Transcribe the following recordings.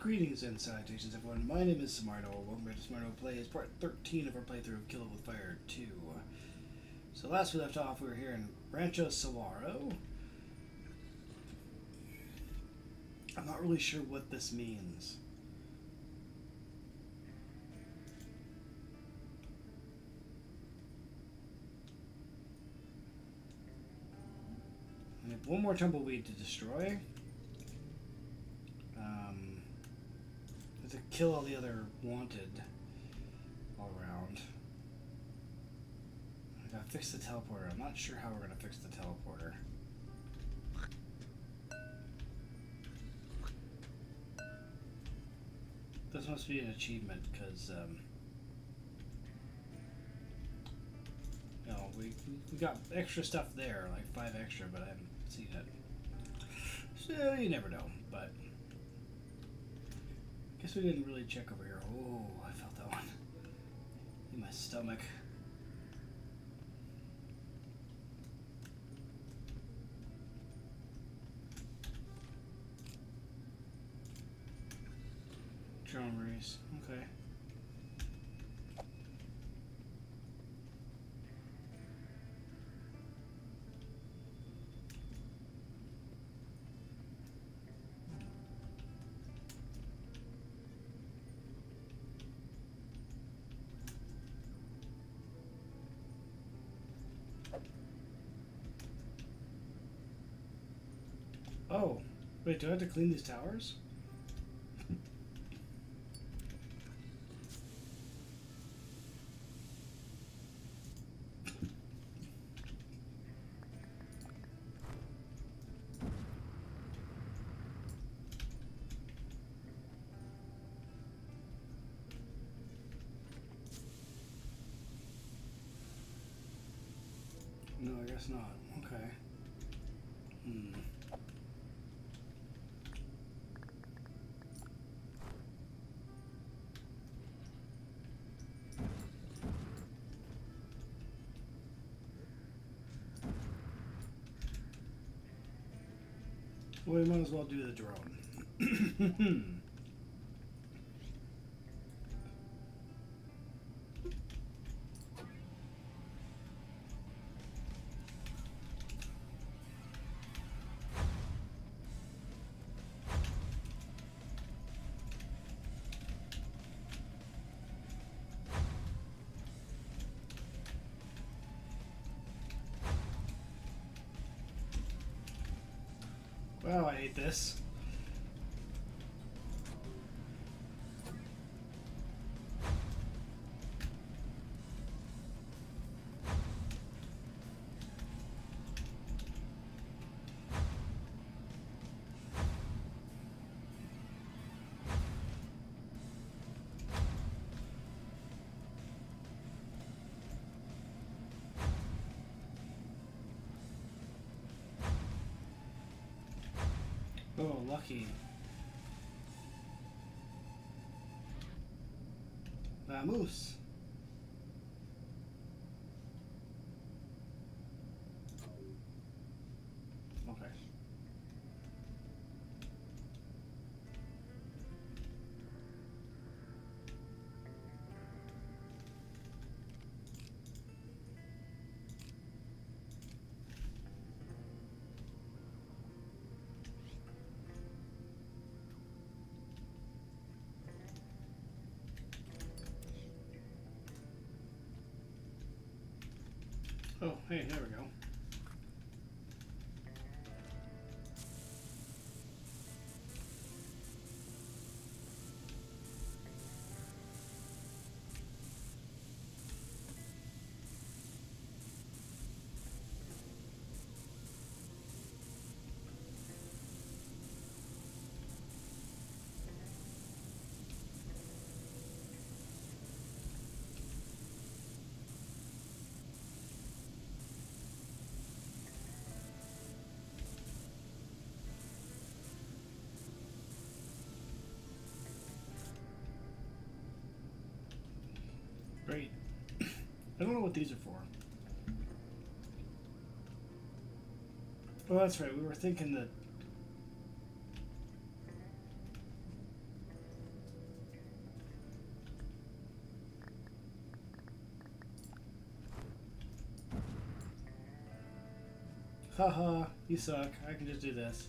Greetings and salutations, everyone. My name is Somarinoa. Welcome back to Somarinoa Plays, part 13 of our playthrough of Kill It With Fire 2. So last we left off, we were here in Rancho Saguaro. I'm not really sure what this means. I have one more tumbleweed to destroy. To kill all the other wanted all around. I gotta fix the teleporter. I'm not sure how we're gonna fix the teleporter. This must be an achievement because you know, we got extra stuff there, like 5 extra, but I haven't seen it. So you never know, but guess we didn't really check over here. Oh, I felt that one in my stomach. Drone race. Okay. Oh, wait, do I have to clean these towers? No, I guess not. Okay. Well, we might as well do the drone. Wow, I hate this. Oh, lucky. Moose. Okay. Oh, hey, there we go. Great. I don't know what these are for. Oh, that's right. We were thinking that Haha, you suck. I can just do this.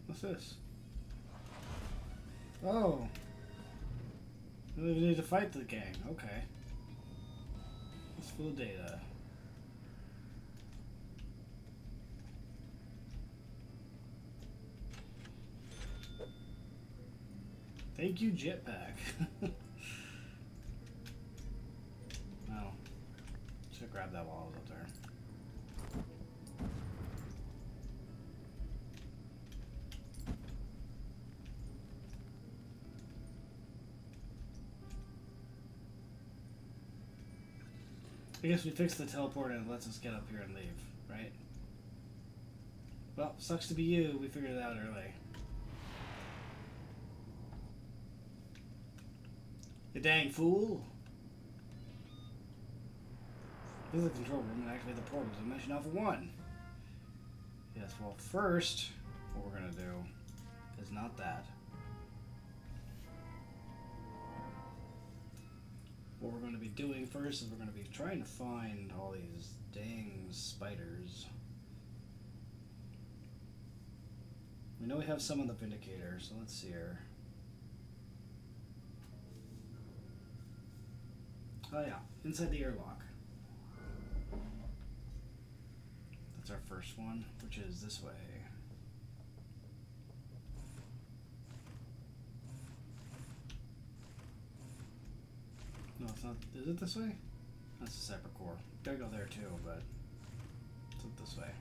What's this? Oh. We need to fight the gang. Okay. It's full data. Thank you, jetpack. Oh. Should grab that while I was up there. I guess we fixed the teleport and it lets us get up here and leave, right? Well, sucks to be you. We figured it out early. You dang fool. This is the control room and activate the portal to Dimension Alpha 1. Yes, well, first, what we're going to do is not that. What we're going to be doing first is we're going to be trying to find all these dang spiders. We know we have some on the Vindicator, so let's see here. Oh yeah, inside the airlock. That's our first one, which is this way. No, it's not. Is it this way? That's a separate core. Gotta go there too, but it's not this way.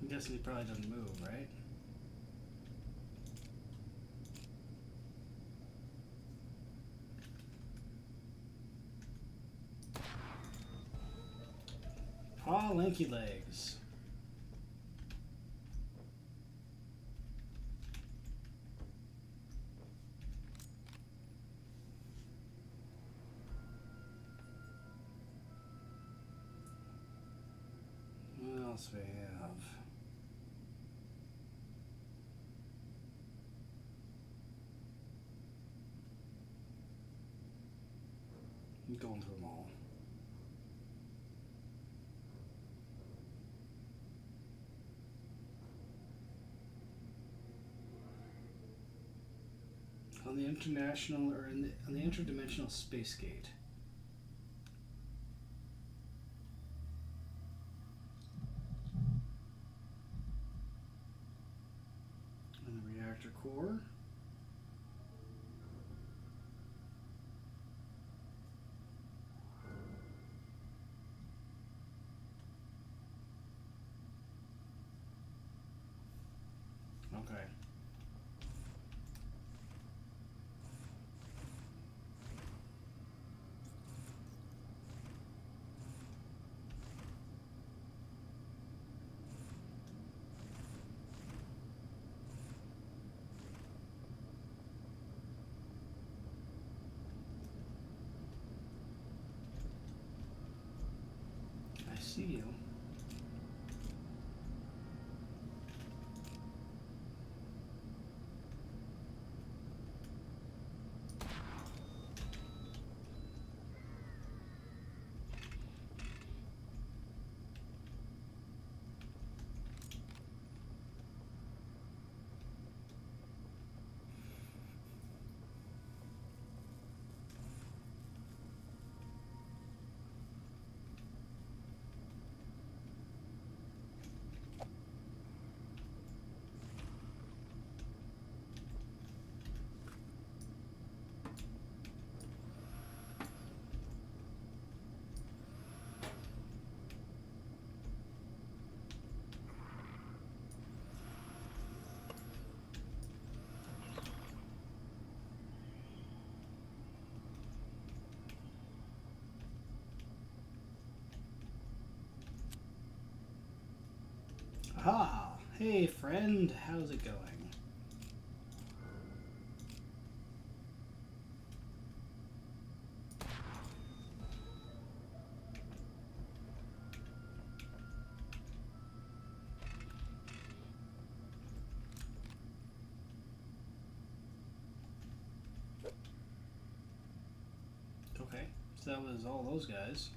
I'm guessing he probably doesn't move, right? Aw, lanky legs. What else we have? I'm going through them all. On the international or on the interdimensional space gate. And the reactor core. Okay. I see you. Hey friend, how's it going? Okay, so that was all those guys.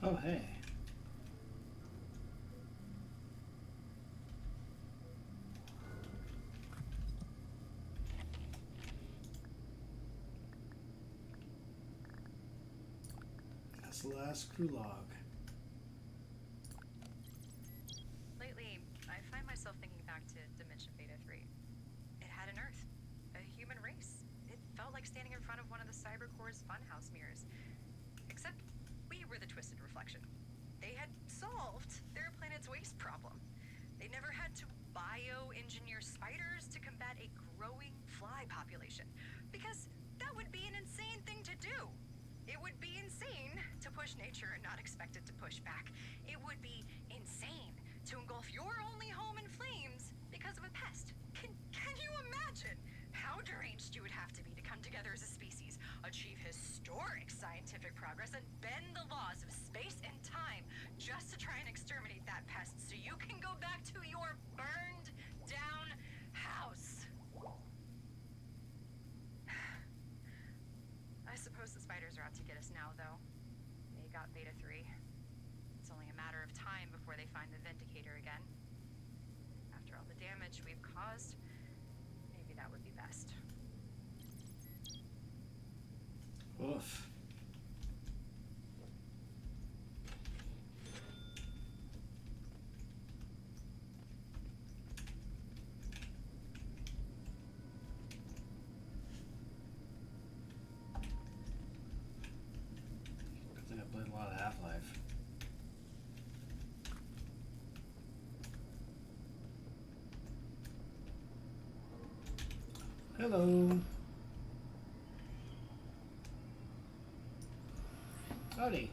Oh, hey. That's the last crew log. Lately, I find myself thinking back to Dimension Beta 3. It had an Earth, a human race. It felt like standing in front of one of the Cybercore's funhouse mirrors. Except we were the twisted reflection. They had solved their planet's waste problem. They never had to bioengineer spiders to combat a growing fly population, because that would be an insane thing to do. It would be insane to push nature and not expect it to push back. It would be insane to engulf your only home in flames because of a pest. Can you imagine how deranged you would have to be to come together as a species, achieve historic scientific progress, and bend the laws of space and time just to try and exterminate that pest so you can go back to your burned down house? I suppose the spiders are out to get us now, though. They got Beta 3. It's only a matter of time before they find the Vindicator again. After all the damage we've caused, maybe that would be best. Oof. I think I played a lot of Half-Life. Hello. Howdy.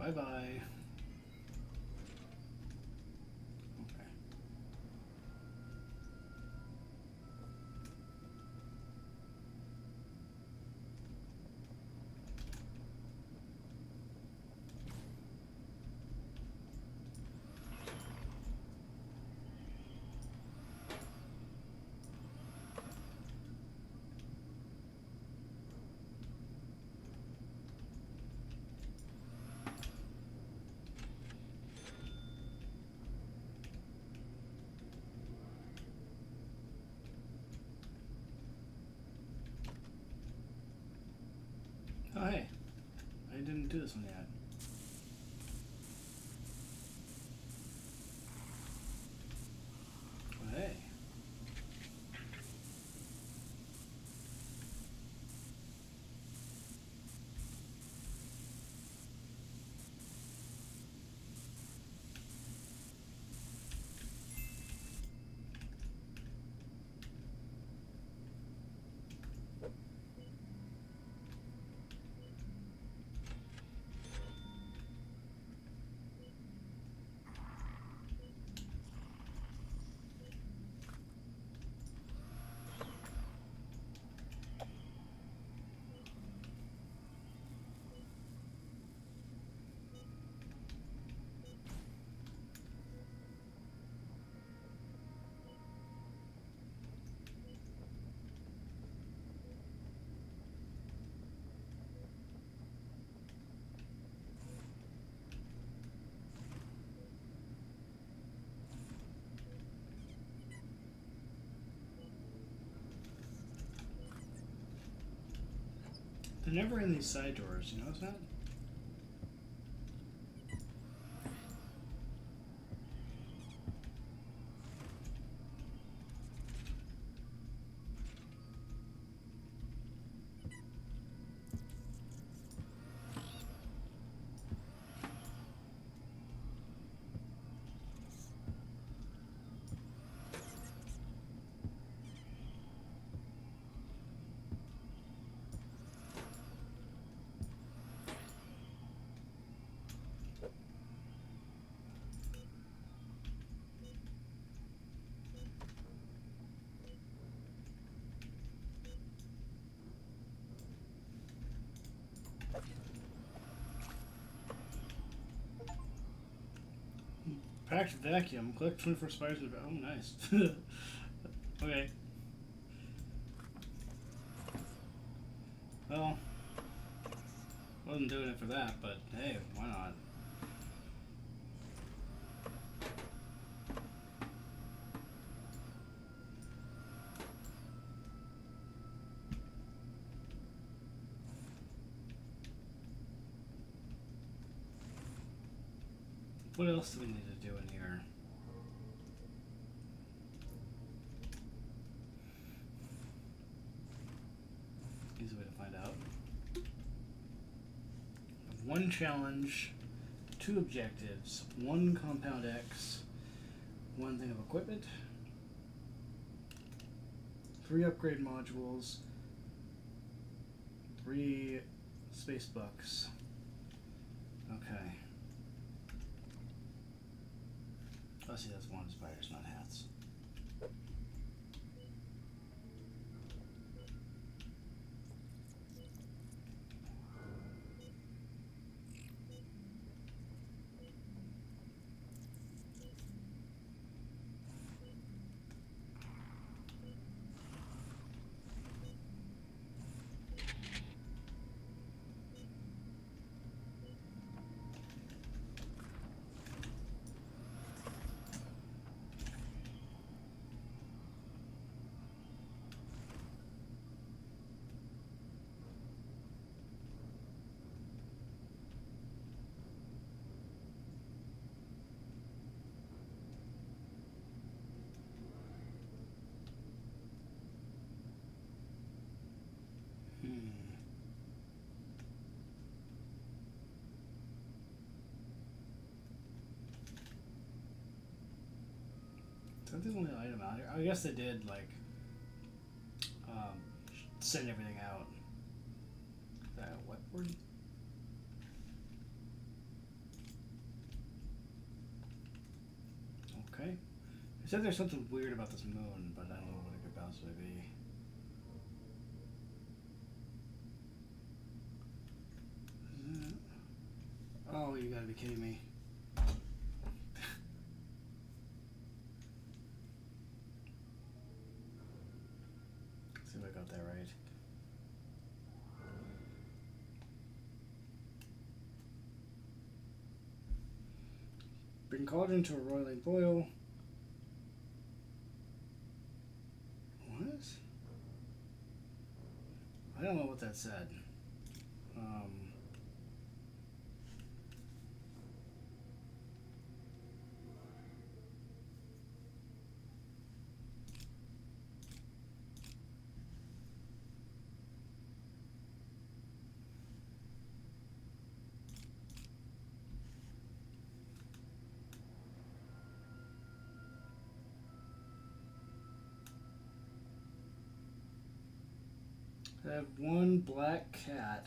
Bye-bye. Okay. do this one yet. Well, hey. They're never in these side doors, you notice that? Packed vacuum. Collect 24 spiders. Oh, nice. Okay. Well, wasn't doing it for that, but hey, why not? What else do we need to do in here? Easy way to find out. One challenge, 2 objectives, 1 compound X, 1 thing of equipment, 3 upgrade modules, 3 space bucks. Okay. Oh, see, that's one spiders, not hats. Is that the only item out here? I guess they did, like, send everything out. Is that a whiteboard? Okay. They said there's something weird about this moon, but I don't know what it could possibly be. Oh, you gotta be kidding me. See if I got that right. Bring cauldron to a roiling boil. What? I don't know what that said. I have one black cat.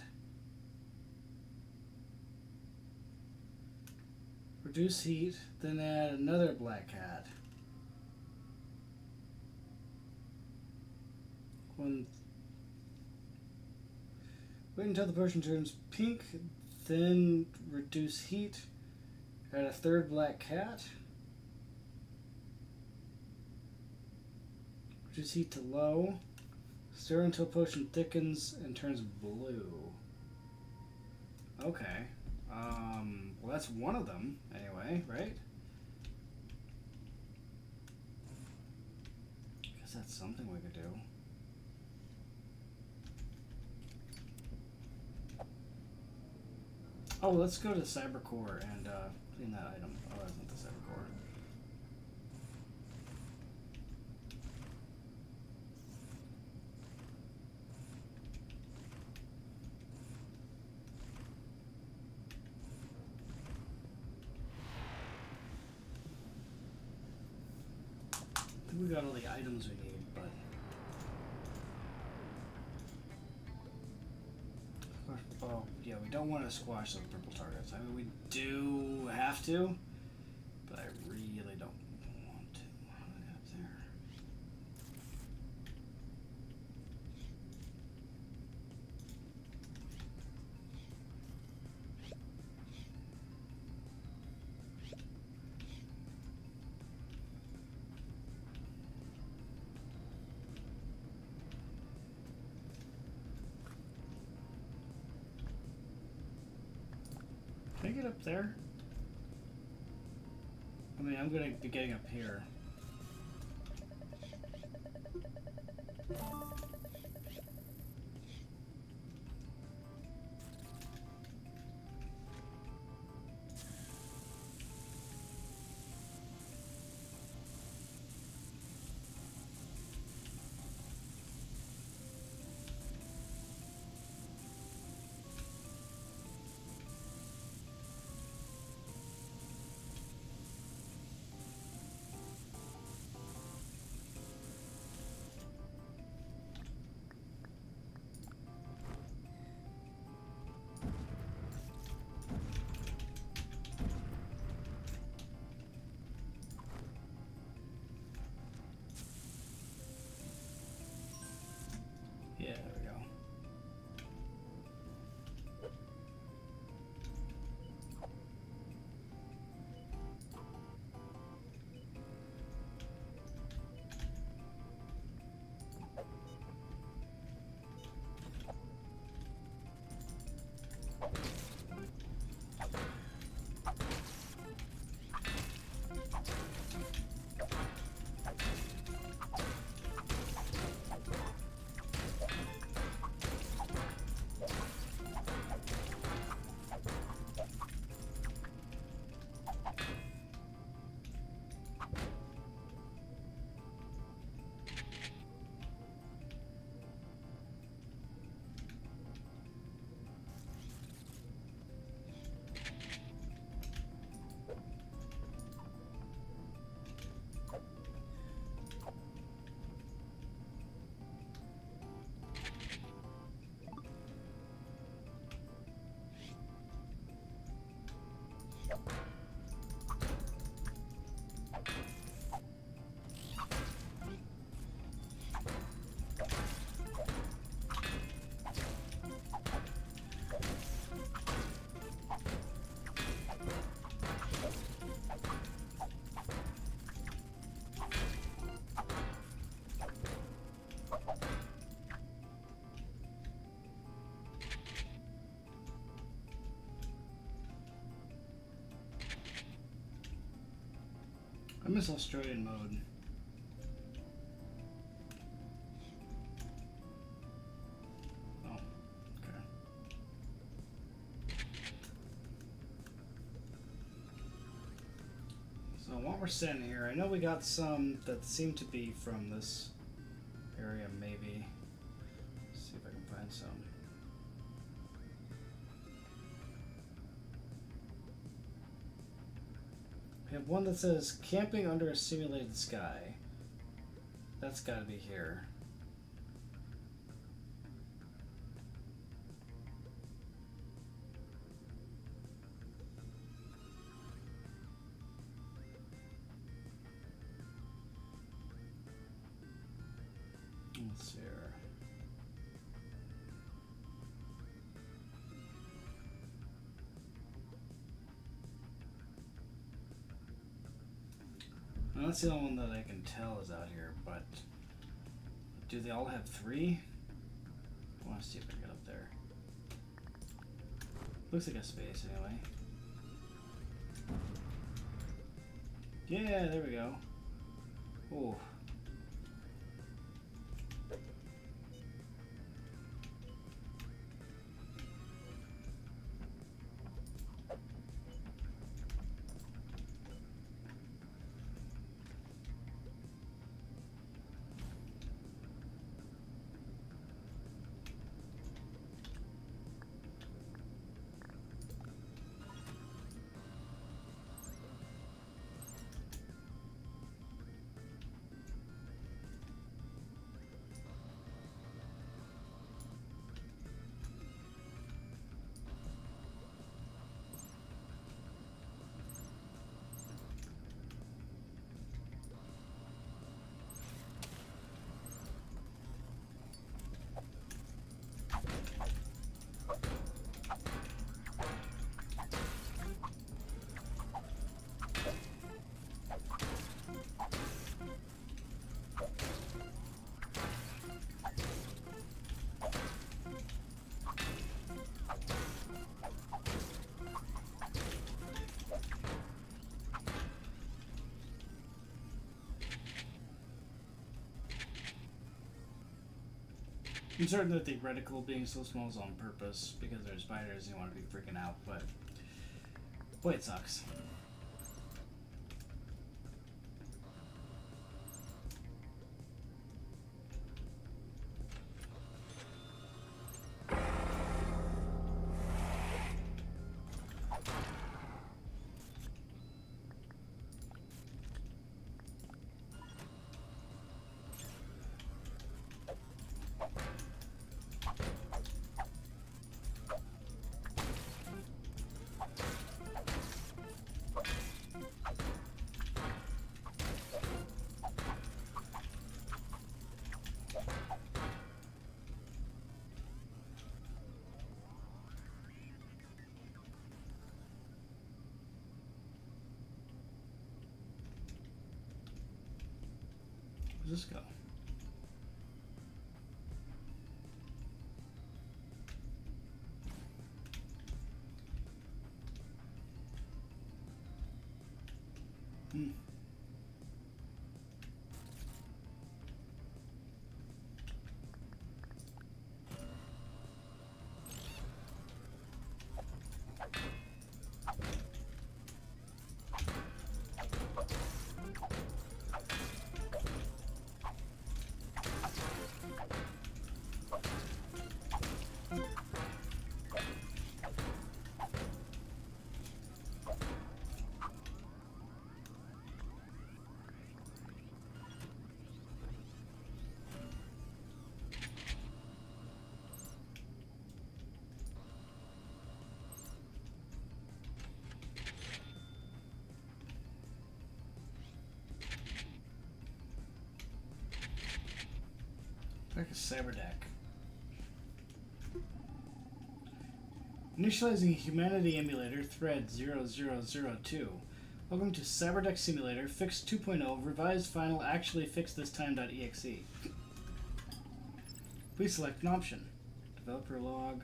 Reduce heat, then add another black cat. Wait until the potion turns pink, then reduce heat. Add a third black cat. Reduce heat to low. Stir until potion thickens and turns blue. Okay. Well, that's one of them, anyway, right? Guess that's something we could do. Oh, let's go to the cyber core and clean that item. Oh, that's not the cyber core. I think we got all the items we need, but oh yeah, we don't want to squash those purple targets. I mean, we do have to, but I really don't want to. What do I have there? Can I get up there? I mean, I'm gonna be getting up here. Yeah, there we go. I miss Australian mode. Oh, okay. So while we're sitting here, I know we got some that seem to be from this area, maybe. Let's see if I can find some. We have one that says camping under a simulated sky. That's got to be here. Let's see here. Well, that's the only one that I can tell is out here, but do they all have 3? I want to see if I can get up there. Looks like a space anyway. Yeah, there we go. Oh. I'm certain that the reticle being so small is on purpose because they're spiders and you want to be freaking out, but boy, it sucks. Where's this go? Hmm. Like a cyberdeck. Initializing Humanity Emulator Thread 0002. Welcome to Cyberdeck Simulator Fix 2.0 Revised Final Actually Fix This Time.exe. Please select an option. Developer log,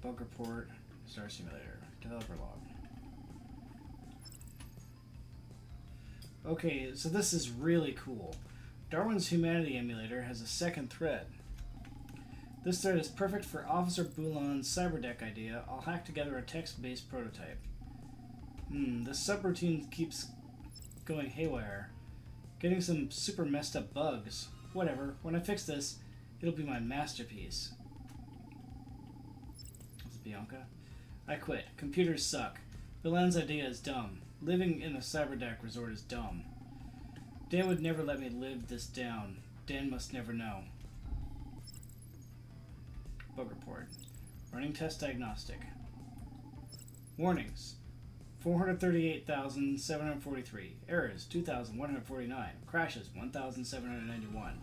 bug report, Star Simulator, developer log. Okay, so this is really cool. Darwin's Humanity Emulator has a second thread. This thread is perfect for Officer Boulan's cyberdeck idea. I'll hack together a text-based prototype. This subroutine keeps going haywire. Getting some super messed up bugs. Whatever, when I fix this, it'll be my masterpiece. This is Bianca. I quit. Computers suck. Boulan's idea is dumb. Living in a cyberdeck resort is dumb. Dan would never let me live this down. Dan must never know. Bug report. Running test diagnostic. Warnings. 438,743. Errors 2,149. Crashes 1,791.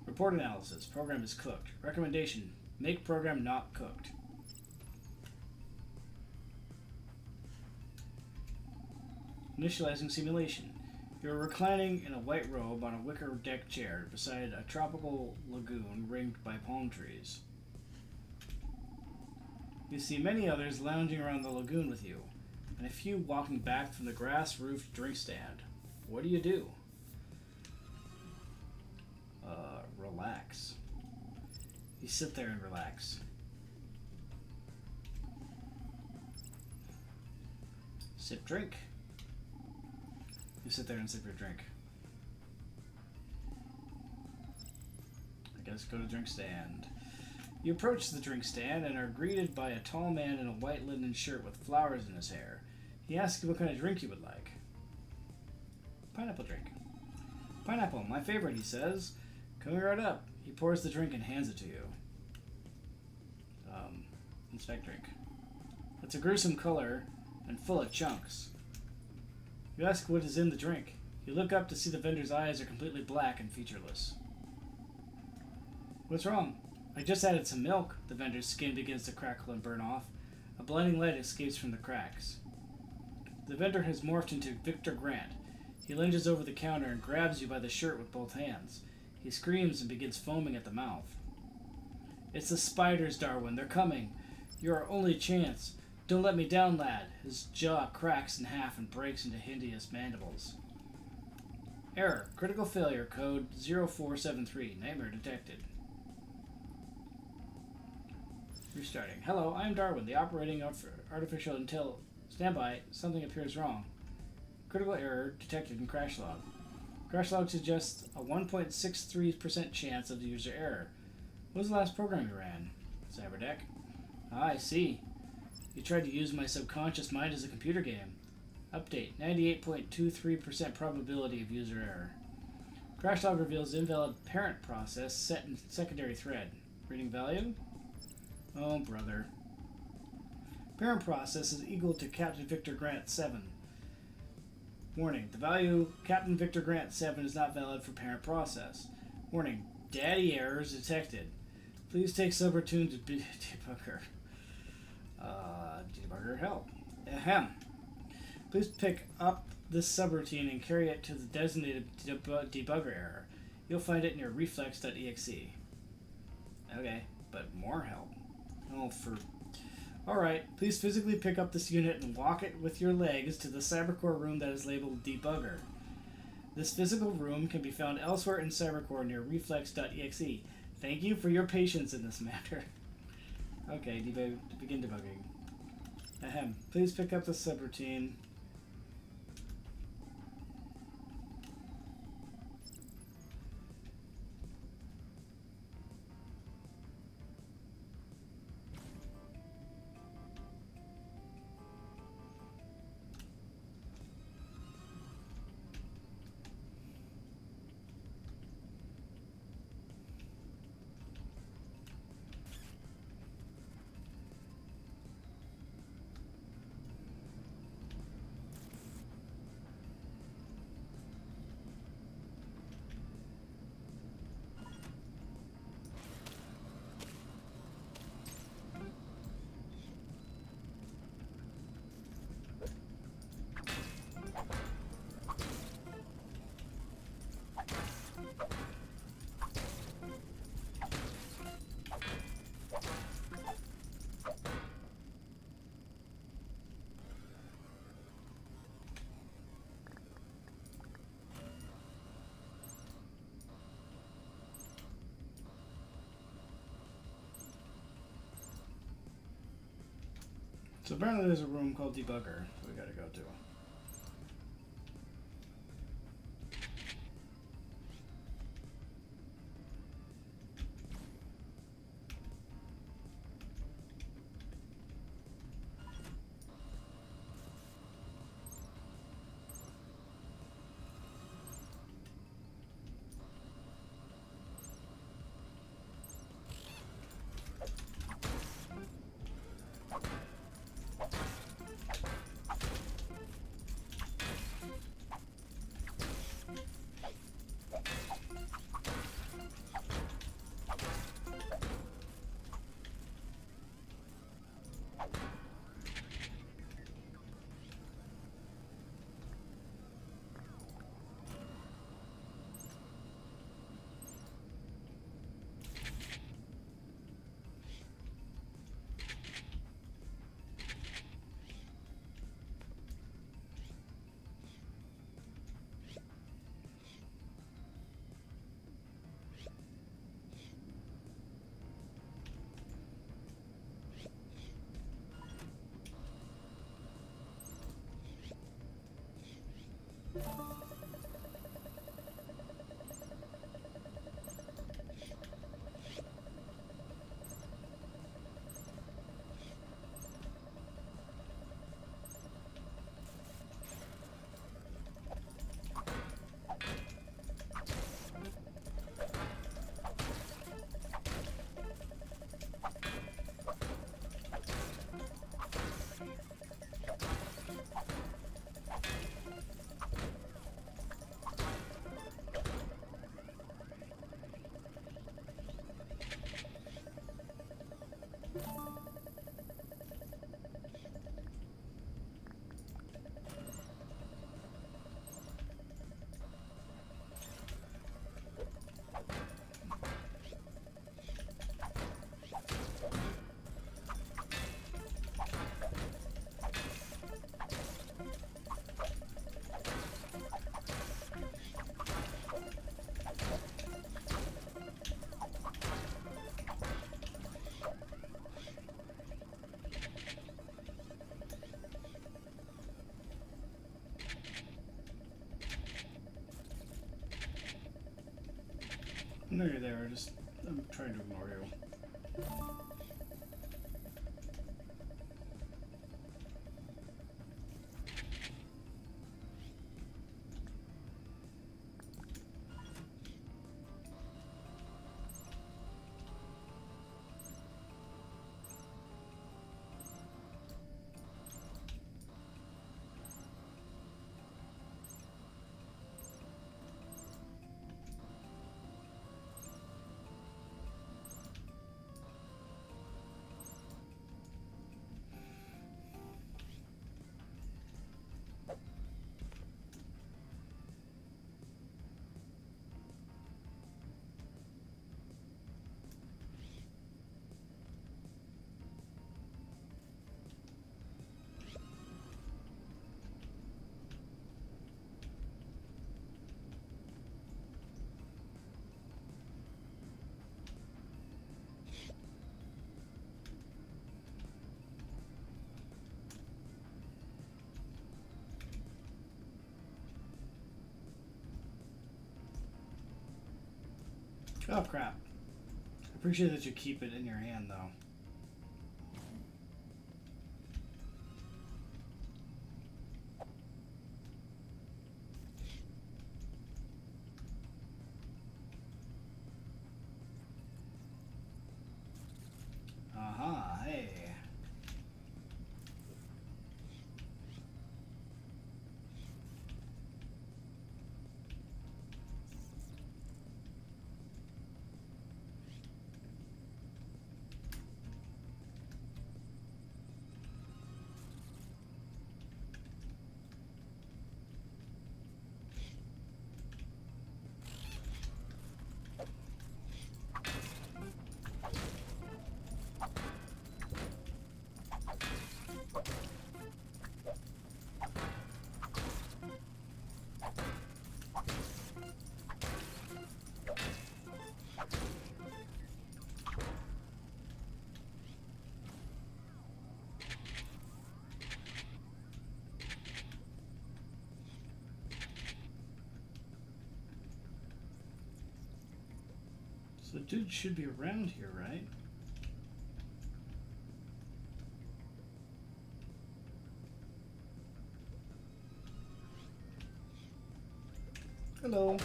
Report analysis. Program is cooked. Recommendation. Make program not cooked. Initializing simulation. You're reclining in a white robe on a wicker deck chair beside a tropical lagoon ringed by palm trees. You see many others lounging around the lagoon with you, and a few walking back from the grass-roofed drink stand. What do you do? Relax. You sit there and relax. Sip drink. You sit there and sip your drink. I guess go to drink stand. You approach the drink stand and are greeted by a tall man in a white linen shirt with flowers in his hair. He asks you what kind of drink you would like. Pineapple drink. Pineapple, my favorite, he says. Coming right up. He pours the drink and hands it to you. Inspect drink. It's a gruesome color and full of chunks. You ask what is in the drink. You look up to see the vendor's eyes are completely black and featureless. What's wrong? I just added some milk. The vendor's skin begins to crackle and burn off. A blinding light escapes from the cracks. The vendor has morphed into Victor Grant. He lunges over the counter and grabs you by the shirt with both hands. He screams and begins foaming at the mouth. It's the spiders, Darwin. They're coming. You're our only chance. Don't let me down, lad. His jaw cracks in half and breaks into hideous mandibles. Error. Critical failure. Code 0473. Nightmare detected. Restarting. Hello, I'm Darwin, the operating artificial intel. Stand by. Something appears wrong. Critical error detected in crash log. Crash log suggests a 1.63% chance of the user error. What was the last program you ran? Cyberdeck. Ah, I see. You tried to use my subconscious mind as a computer game. Update. 98.23% probability of user error. Crash log reveals invalid parent process set in secondary thread. Reading value? Oh, brother. Parent process is equal to Captain Victor Grant 7. Warning. The value Captain Victor Grant 7 is not valid for parent process. Warning. Daddy errors detected. Please take subroutine to debugger. Debugger help. Ahem. Please pick up this subroutine and carry it to the designated debugger error. You'll find it in your reflex.exe. Okay, but more help. Alright, please physically pick up this unit and walk it with your legs to the cybercore room that is labeled debugger. This physical room can be found elsewhere in cybercore near reflex.exe. Thank you for your patience in this matter. Okay, begin debugging. Ahem. Please pick up the subroutine. So apparently there's a room called debugger that we gotta go to. I know you're there. I'm trying to ignore you. Oh crap. I appreciate that you keep it in your hand though. Aha, hey. So the dude should be around here, right? Hello.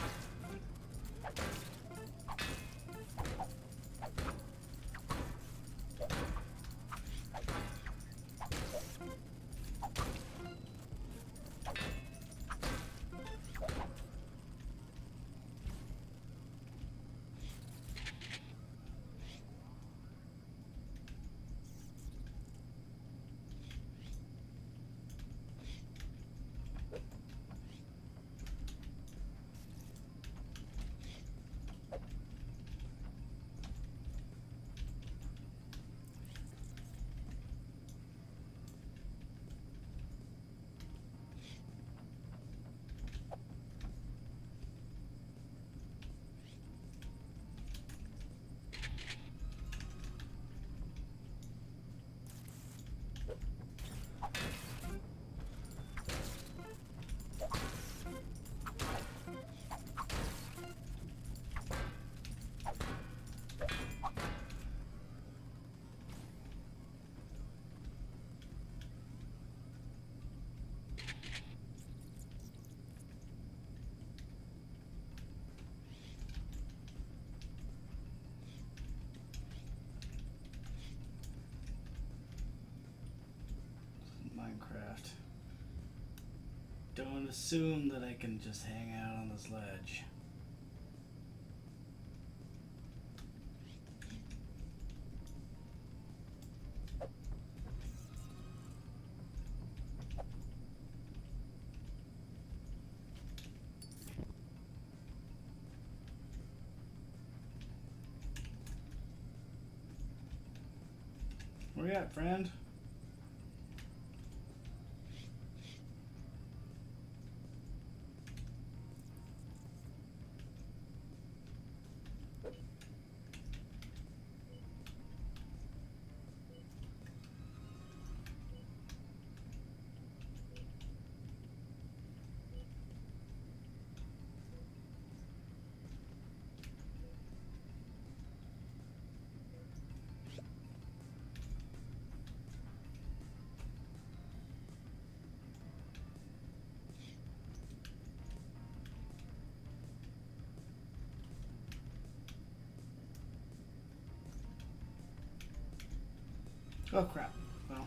Minecraft. Don't assume that I can just hang out on this ledge. Where you at, friend? Oh crap. Well.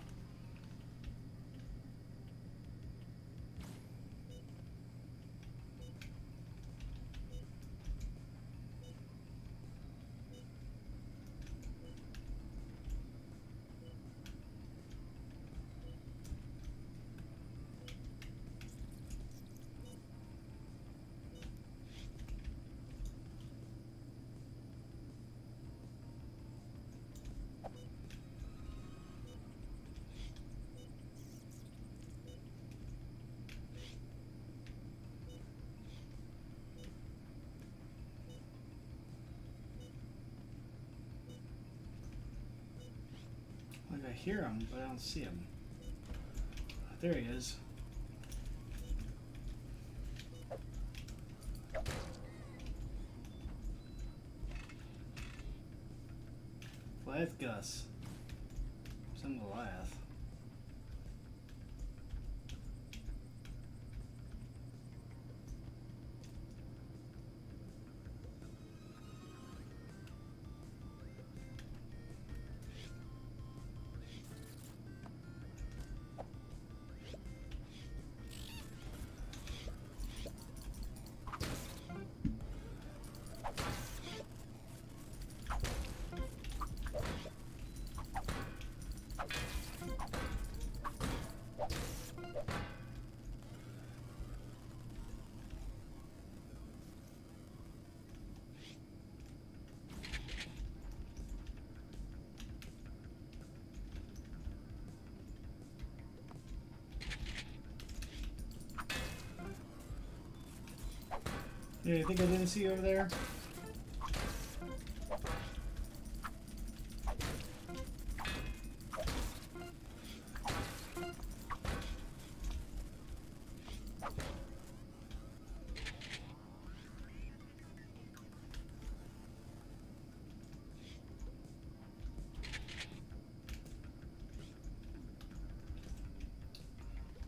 Like I hear him, but I don't see him. There he is. Goliath Gus. Some Goliath. Yeah, you think I didn't see you over there?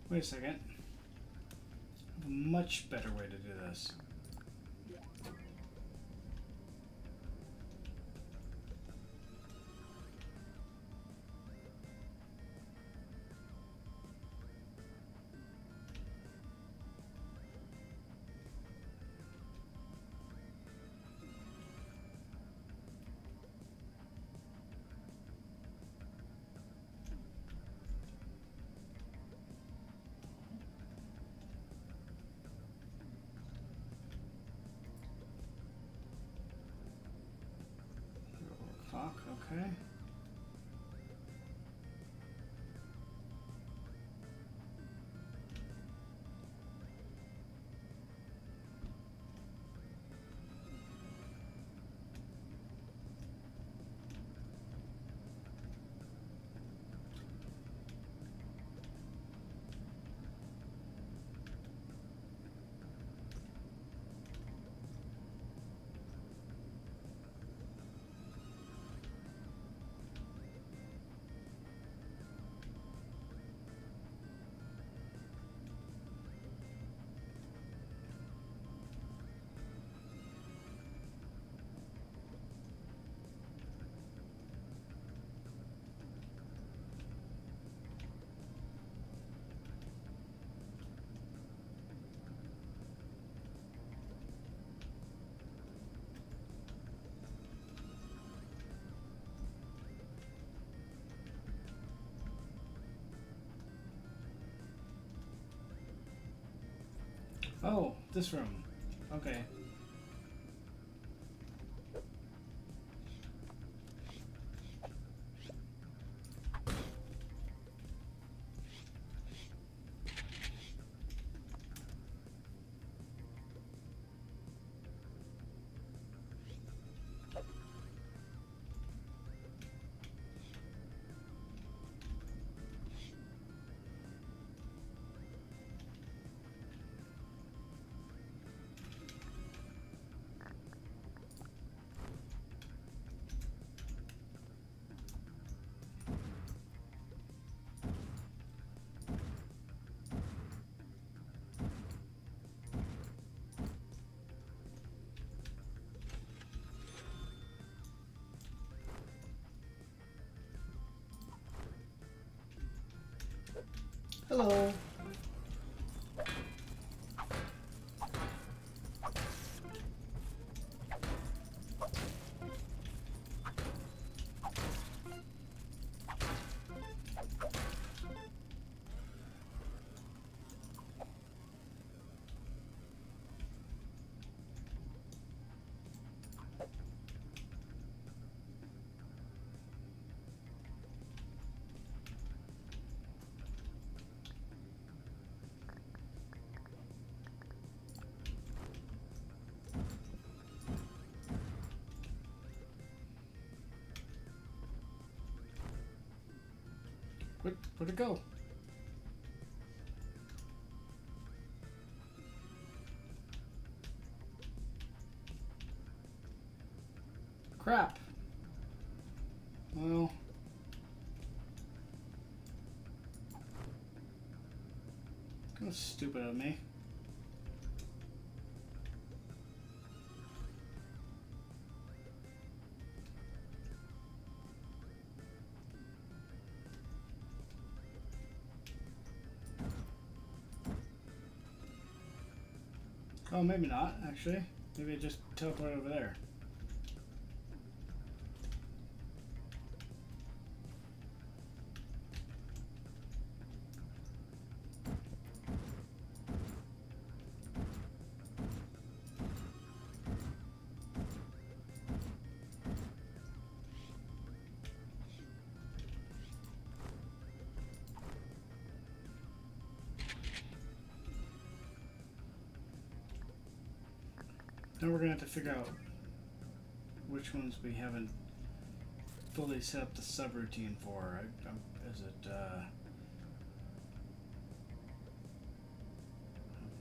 Wait a second. I have a much better way to do this. Clock, okay. Oh, this room. Okay. Hello. Where'd it go? Crap. Well. Kind of stupid of me. Oh, maybe not, actually. Maybe it just teleported over there. Now we're gonna have to figure out which ones we haven't fully set up the subroutine for. Is it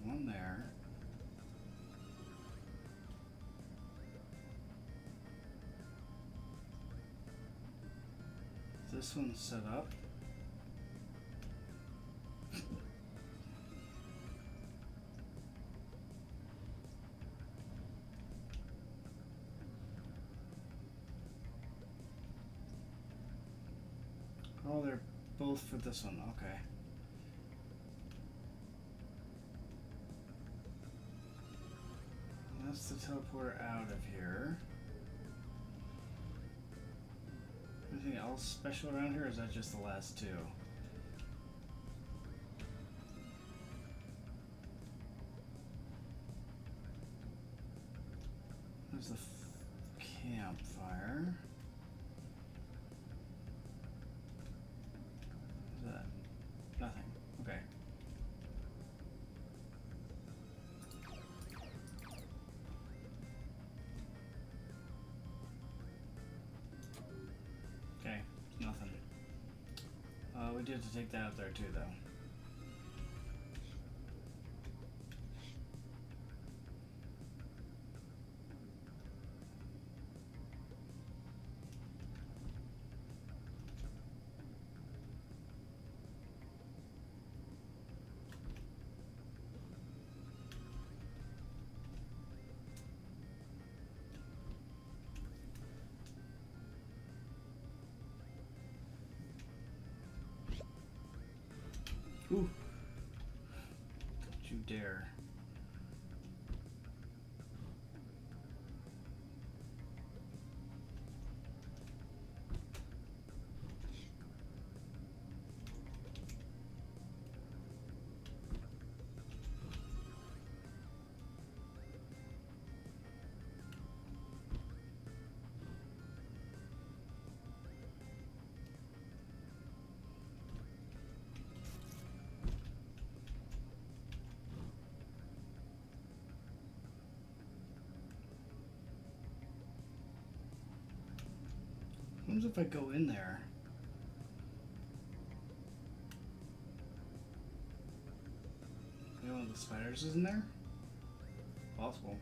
one there? This one's set up. Oh, they're both for this one. Okay. That's the teleporter out of here. Anything else special around here, or is that just the last two? There's the campfire. What's that? Nothing. Okay. Okay, nothing. We did have to take that out there too, though. Ooh. Don't you dare. happens if I go in there? Maybe one of the spiders is in there? Possible.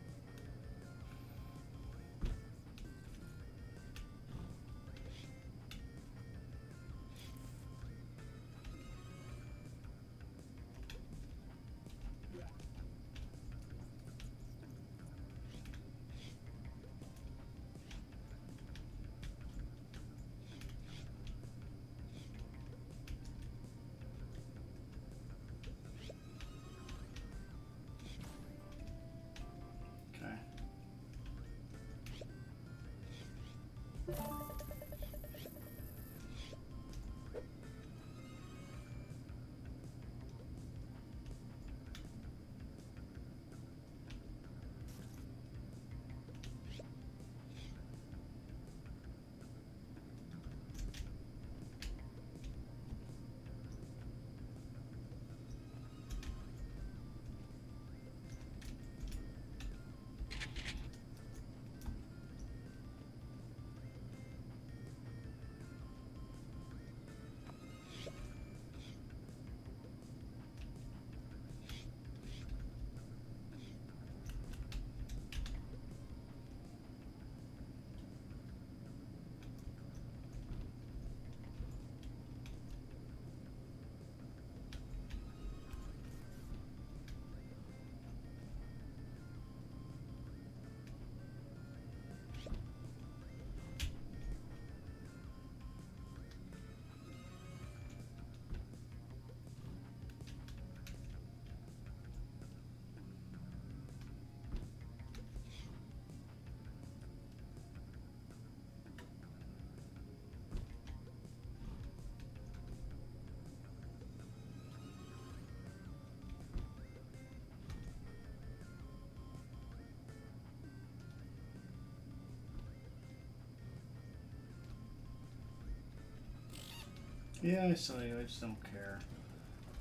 Yeah, I saw you. I just don't care.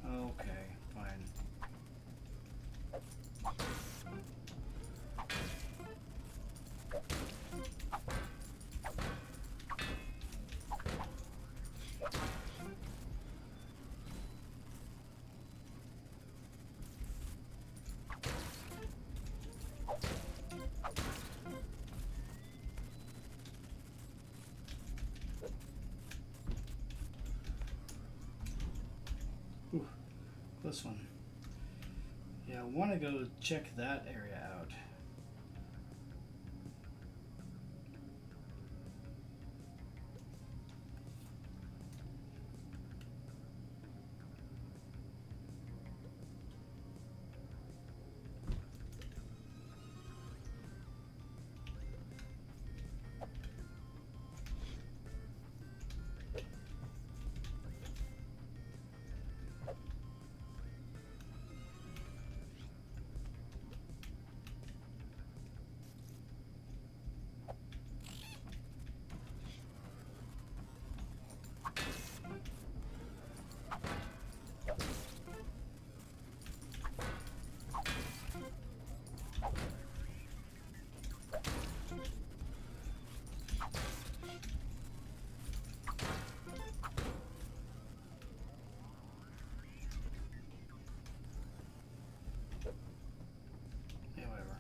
Okay, fine. Ooh, this one. Yeah, I want to go check that area out. Yeah, whatever.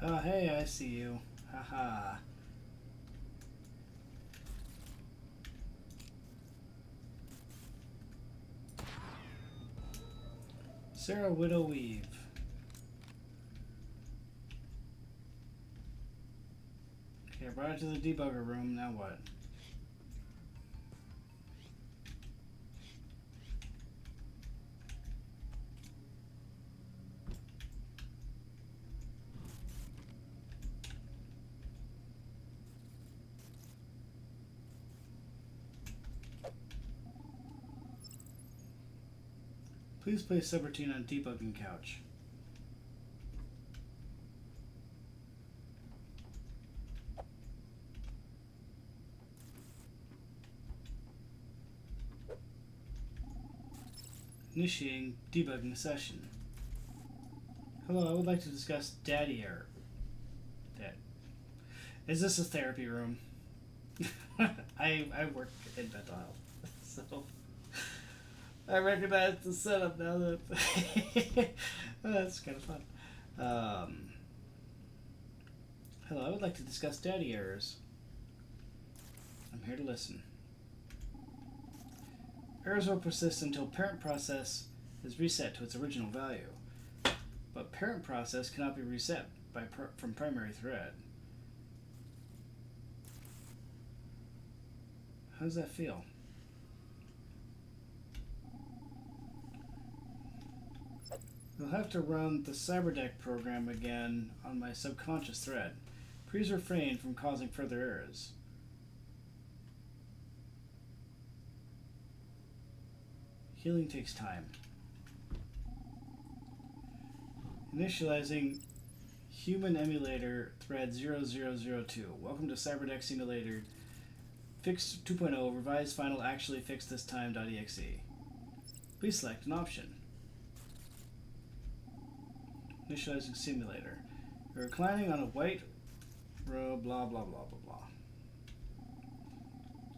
Oh, hey, I see you. Haha. Sarah Widow Weave. Okay, I brought it to the debugger room. Now what? Please place subroutine on debugging couch. Initiating debugging session. Hello, I would like to discuss daddy error. Dad. Is this a therapy room? I work in mental health, so I recognize the setup now that that's kind of fun. Hello, I would like to discuss daddy errors. I'm here to listen. Errors will persist until parent process is reset to its original value, but parent process cannot be reset from primary thread. How does that feel? You'll have to run the CyberDeck program again on my subconscious thread. Please refrain from causing further errors. Healing takes time. Initializing Human Emulator Thread 0002. Welcome to CyberDeck Simulator Fix 2.0 Revised Final Actually Fixed This Time.exe. Please select an option. Initializing Simulator. You're reclining on a white robe, blah blah blah blah blah.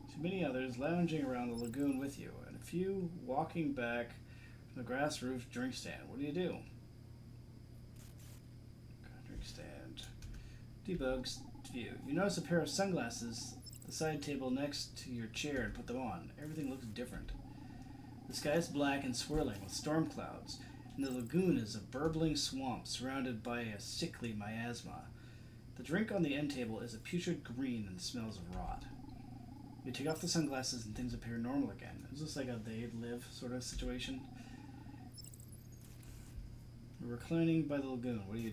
Too many others lounging around the lagoon with you, and a few walking back from the grass-roofed drink stand. What do? Drink stand. Debugs view. You notice a pair of sunglasses at the side table next to your chair and put them on. Everything looks different. The sky is black and swirling with storm clouds, and the lagoon is a burbling swamp surrounded by a sickly miasma. The drink on the end table is a putrid green and smells of rot. You take off the sunglasses and things appear normal again. Is this like a they live sort of situation? You're reclining by the lagoon. What do?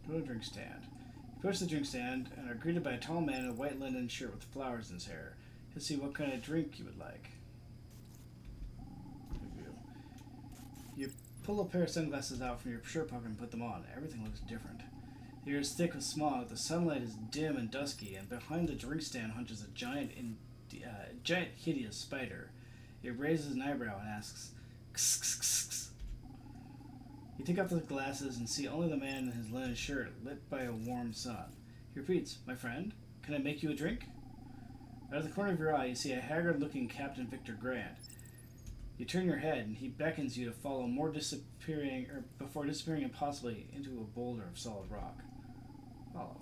Go to the drink stand. You approach the drink stand and are greeted by a tall man in a white linen shirt with flowers in his hair. He'll see what kind of drink you would like. You pull a pair of sunglasses out from your shirt pocket and put them on. Everything looks different. The air is thick with smog, the sunlight is dim and dusky, and behind the drink stand hunches a giant hideous spider. It raises an eyebrow and asks, "Kss, kss, kss, kss." You take off the glasses and see only the man in his linen shirt lit by a warm sun. He repeats, "My friend, can I make you a drink?" Out of the corner of your eye, you see a haggard-looking Captain Victor Grant. You turn your head, and he beckons you to follow before disappearing impossibly into a boulder of solid rock. Follow.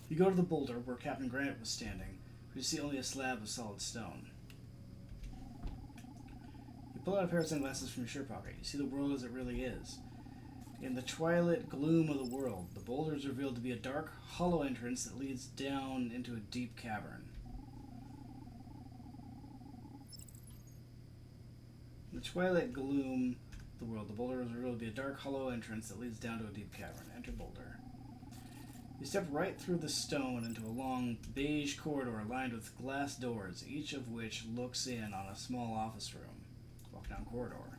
You go to the boulder where Captain Grant was standing, but you see only a slab of solid stone. You pull out a pair of sunglasses from your shirt pocket. You see the world as it really is. In the twilight gloom of the world, the boulder is revealed to be a dark, hollow entrance that leads down into a deep cavern. In the twilight gloom of the world, the boulder is revealed to be a dark, hollow entrance that leads down to a deep cavern. Enter boulder. You step right through the stone into a long, beige corridor lined with glass doors, each of which looks in on a small office room. Walk down corridor.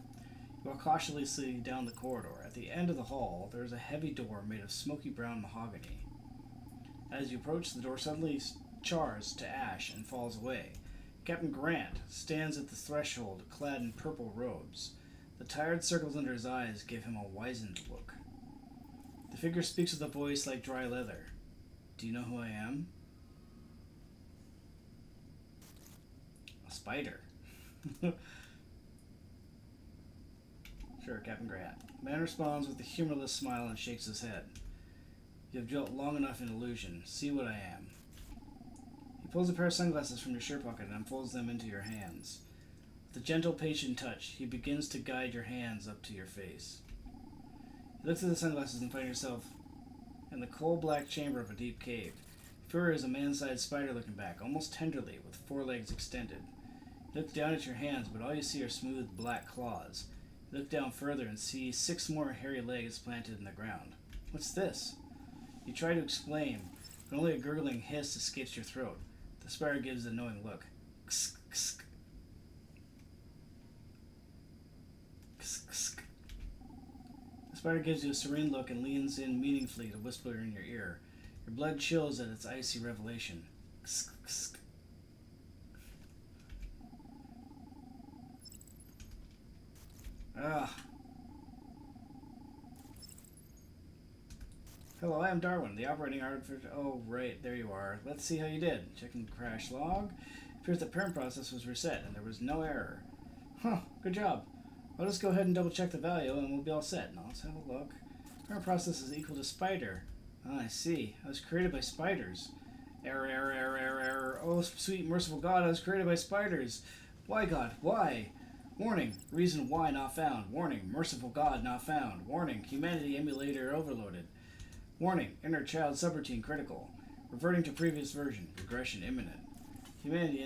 You walk cautiously down the corridor. At the end of the hall, there is a heavy door made of smoky brown mahogany. As you approach, the door suddenly chars to ash and falls away. Captain Grant stands at the threshold, clad in purple robes. The tired circles under his eyes give him a wizened look. The figure speaks with a voice like dry leather. "Do you know who I am?" "A spider." "Sure, Captain Grant." The man responds with a humorless smile and shakes his head. "You have dwelt long enough in illusion. See what I am." He pulls a pair of sunglasses from your shirt pocket and unfolds them into your hands. With a gentle, patient touch, he begins to guide your hands up to your face. You look through the sunglasses and find yourself in the coal-black chamber of a deep cave. Before is a man-sized spider looking back, almost tenderly, with forelegs extended. You look down at your hands, but all you see are smooth black claws. You look down further and see 6 more hairy legs planted in the ground. "What's this?" You try to explain, but only a gurgling hiss escapes your throat. The spider gives a knowing look. "Ksk, ksk." The spider gives you a serene look and leans in meaningfully to whisper in your ear. Your blood chills at its icy revelation. Ah. Hello, I am Darwin, the operating artificial. Oh, right, there you are. Let's see how you did. Checking crash log. It appears the parent process was reset and there was no error. Huh, good job. I'll just go ahead and double check the value and we'll be all set. Now let's have a look. Parent process is equal to spider. Ah, I see. I was created by spiders. Error, error, error, error, error. Oh, sweet merciful God, I was created by spiders. Why, God? Why? Warning, reason why not found. Warning, merciful God not found. Warning, humanity emulator overloaded. Warning, inner child subroutine critical. Reverting to previous version. Regression imminent. Humanity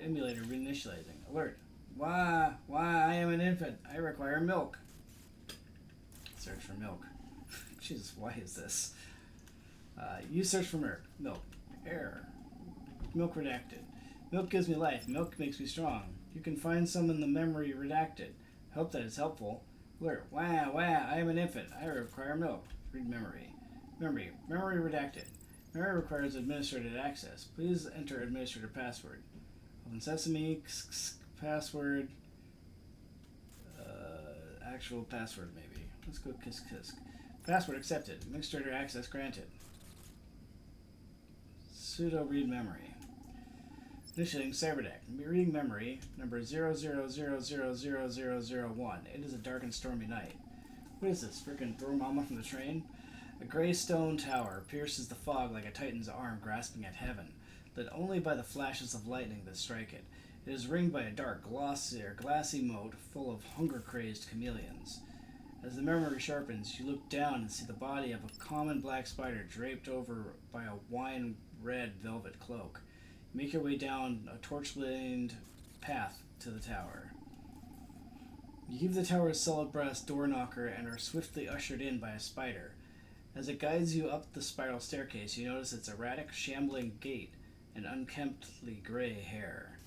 emulator reinitializing. Alert. Why, I am an infant. I require milk. Search for milk. Jesus, why is this? You search for milk. Error. Milk redacted. Milk gives me life. Milk makes me strong. You can find some in the memory redacted. Hope that is helpful. Alert. Wow, I am an infant. I require milk. Read memory. Memory redacted. Memory requires administrative access. Please enter administrator password. Open Sesame. Password. Actual password maybe. Let's go kisk. Password accepted. Administrator access granted. Sudo read memory. Initiating cyberdeck. Reading memory number 00000001. It is a dark and stormy night. What is this? Frickin' throw mama from the train? A gray stone tower pierces the fog like a titan's arm grasping at heaven, lit only by the flashes of lightning that strike it. It is ringed by a dark, glassy moat full of hunger-crazed chameleons. As the memory sharpens, you look down and see the body of a common black spider draped over by a wine-red velvet cloak. You make your way down a torch-lit path to the tower. You heave the tower's solid brass door knocker and are swiftly ushered in by a spider. As it guides you up the spiral staircase, you notice its erratic, shambling gait and unkemptly gray hair.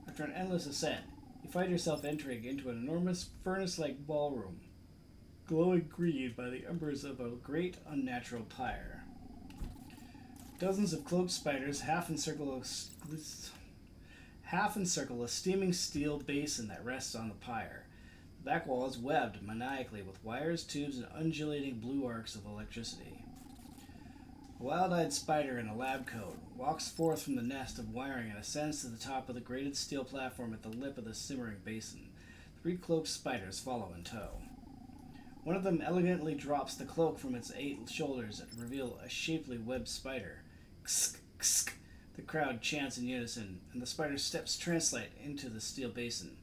After an endless ascent, you find yourself entering into an enormous furnace-like ballroom, glowing green by the embers of a great unnatural pyre. Dozens of cloaked spiders half encircle a steaming steel basin that rests on the pyre. The back wall is webbed maniacally with wires, tubes, and undulating blue arcs of electricity. A wild-eyed spider in a lab coat walks forth from the nest of wiring and ascends to the top of the grated steel platform at the lip of the simmering basin. 3 cloaked spiders follow in tow. One of them elegantly drops the cloak from its 8 shoulders and reveal a shapely webbed spider. Ksk, ksk. The crowd chants in unison, and the spider's steps translate into the steel basin.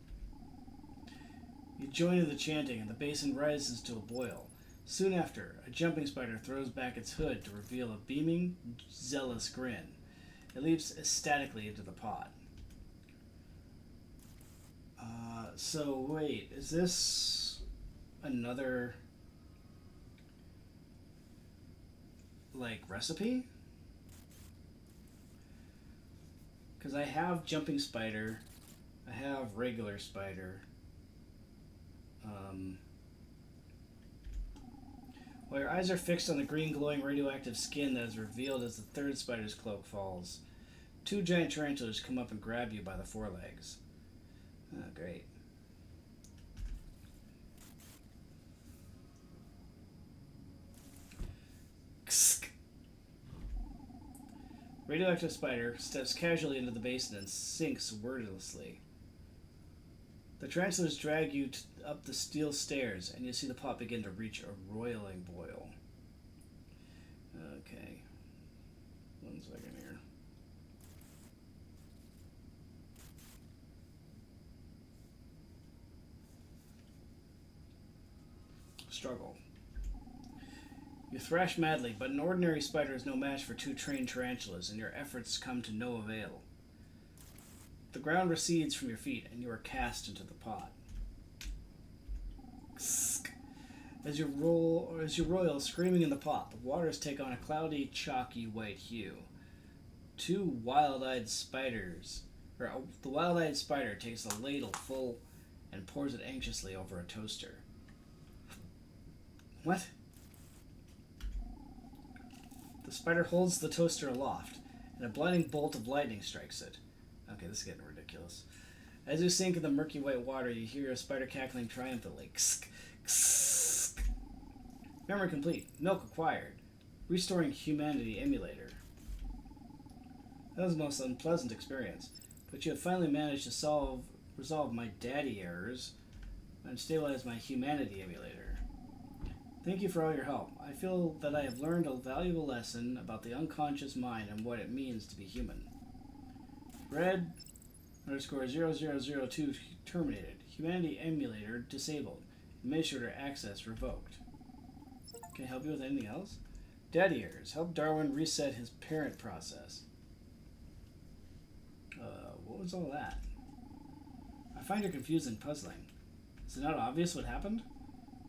You join in the chanting, and the basin rises to a boil. Soon after, a jumping spider throws back its hood to reveal a beaming, zealous grin. It leaps ecstatically into the pot. So wait, is this another, recipe? Because I have jumping spider, I have regular spider. While your eyes are fixed on the green glowing radioactive skin that is revealed as the third spider's cloak falls, 2 giant tarantulas come up and grab you by the forelegs. Oh, great. Ksk. Radioactive spider steps casually into the basin and sinks wordlessly. The tarantulas drag you up the steel stairs, and you see the pot begin to reach a roiling boil. Okay. 1 second here. Struggle. You thrash madly, but an ordinary spider is no match for 2 trained tarantulas, and your efforts come to no avail. The ground recedes from your feet, and you are cast into the pot. As you roil, screaming in the pot, the waters take on a cloudy, chalky white hue. The wild-eyed spider takes a ladle full and pours it anxiously over a toaster. What? The spider holds the toaster aloft, and a blinding bolt of lightning strikes it. Okay, this is getting ridiculous. As you sink in the murky white water, you hear a spider cackling triumphantly. Ksk, ksk. Memory complete. Milk acquired. Restoring Humanity emulator. That was the most unpleasant experience, but you have finally managed to resolve my daddy errors and stabilize my Humanity emulator. Thank you for all your help. I feel that I have learned a valuable lesson about the unconscious mind and what it means to be human. Red underscore 0002 terminated. Humanity emulator disabled. Administrator access revoked. Can I help you with anything else? Daddy errors. Help Darwin reset his parent process. What was all that? I find it confusing and puzzling. Is it not obvious what happened?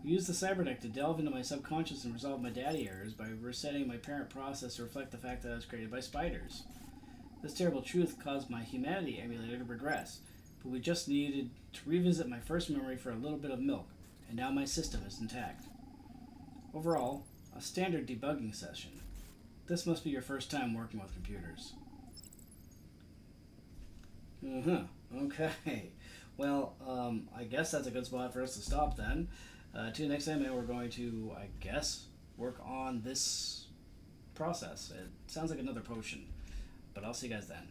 I used the cyberdeck to delve into my subconscious and resolve my daddy errors by resetting my parent process to reflect the fact that I was created by spiders. This terrible truth caused my Humanity emulator to regress, but we just needed to revisit my first memory for a little bit of milk, and now my system is intact. Overall, a standard debugging session. This must be your first time working with computers. Okay. Well, I guess that's a good spot for us to stop then. Till next time, we're going to, I guess, work on this process. It sounds like another potion, but I'll see you guys then.